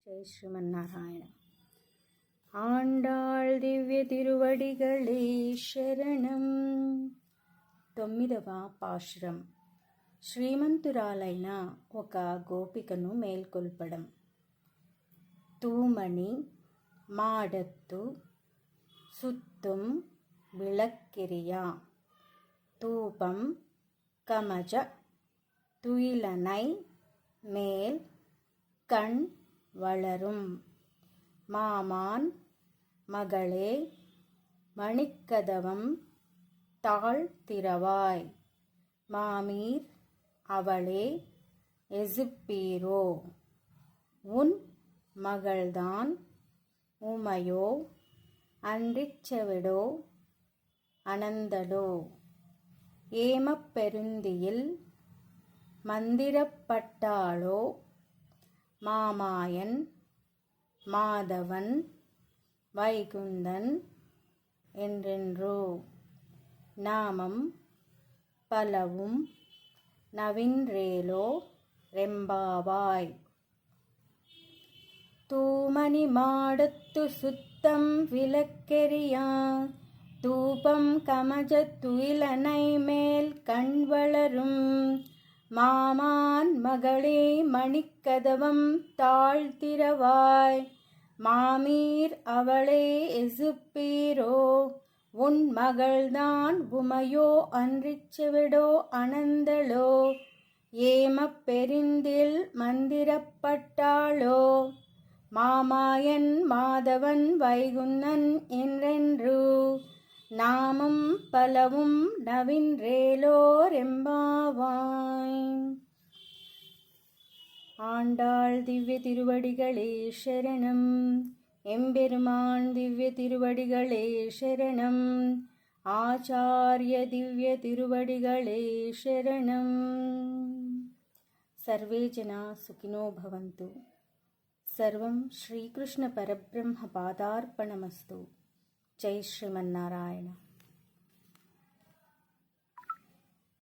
ஜெய் ஸ்ரீமன்னாராயண. ఆండాళ్ దివ్య తిరువడిగళే శరణం. 9వ పాశురం. శ్రీమంతురాలైన ఒక గోపికను మేల్కొల్పడం. தூமணி மாடத்து சுத்தும் விளக்கெரியா தூபம் கமஜ துயிலனை மேல் கண் வளரும் மாமான் மகளே மணிக்கதவம் தாழ்த்திரவாய் மாமீர் அவளே எசுப்பீரோ உன் மகள்தான் உமையோ அன்றிச்செவிடோ அனந்தலோ ஏமப் பெருந்தியில் மந்திரப்பட்டாளோ மாமாயன் மாதவன் வைகுந்தன் என்றென்றோ நாமம் பலவும் நவின்றேலோ ரெம்பாவாய். தூமணி மாடத்து சுத்தம் விளக்கெரியா தூபம் கமஜத் துயிலனை மேல் கண் வளரும் மாமான் மகளே மணிக்கதவம் தாழ்த்திரவாய் மாமீர் அவளே எசுப்பீரோ உன் மகள்தான் உமையோ அன்றிச்செவிடோ அனந்தலோ ஏமப் பெருந்தில் மந்திரப்பட்டாளோ மாமாயன் மாதவன் வைகுந்தன் என்றென்று நாமம் பலவும் நவின்றேலோ ரெம்பாவாய். ஆண்டாள் திவ்ய திருவடிகளே சரணம். எம்பெருமான் திவ்ய திருவடிகளே சரணம். ஆச்சாரிய திவ்ய திருவடிகளே சரணம். சர்வே ஜனா சுகினோ பவந்து. சர்வம் ஸ்ரீகிருஷ்ண பரபிரம்ம பாதார்ப்பணமஸ்து. ஜெய் ஸ்ரீமன்னாராயண.